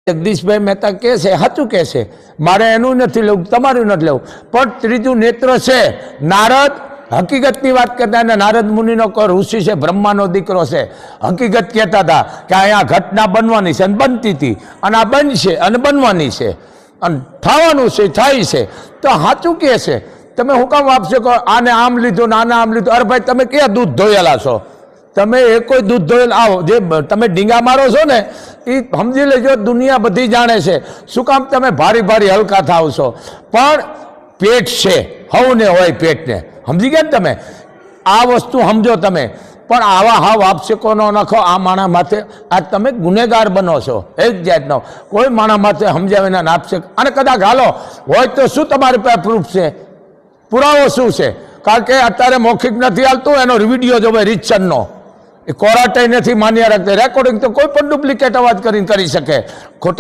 જગદીશભાઈ મહેતા કહે છે સાચું કહે છે, મારે એનું નથી લેવું, તમારું નથી લેવું, પણ ત્રીજું નેત્ર છે નારદ હકીકતની વાત કરતા, અને નારદ મુનિનો ઋષિ છે, બ્રહ્માનો દીકરો છે, હકીકત કહેતા હતા કે અહીંયા ઘટના બનવાની છે અને બનતી હતી, અને આ બનશે અને બનવાની છે અને થવાનું છે, થાય છે, તો સાચું કહે છે. તમે હું કામ આપશો કે આને આમ લીધું ને આને આમ લીધું? અરે ભાઈ તમે ક્યાં દૂધ ધોયેલા છો? તમે એ કોઈ દૂધ ધોયેલા આવો જે તમે ડીંગા મારો છો ને એ સમજી લેજો દુનિયા બધી જાણે છે. શું કામ તમે ભારી ભારી હલકા થાવ છો? પણ પેટ છે, હવને હોય પેટને, સમજી ગયા ને તમે? આ વસ્તુ સમજો તમે. પણ આવા હાવ આપશેકો ન નખો આ માણસ માથે, આ તમે ગુનેગાર બનો છો એક જાતનો. કોઈ માણસ માથે સમજાવે ના આપશેક, અને કદાચ હાલો હોય તો શું તમારી પાસે પ્રૂફ છે, પુરાવો શું છે? કારણ કે અત્યારે મૌખિક નથી હાલતું, એનો વિડીયો જોવે રીતસરનો, એ કોર્ટે નથી માન્ય રાખતી, રેકોર્ડિંગ તો કોઈ પણ ડુપ્લિકેટ અવાજ કરીને કરી શકે. ખોટા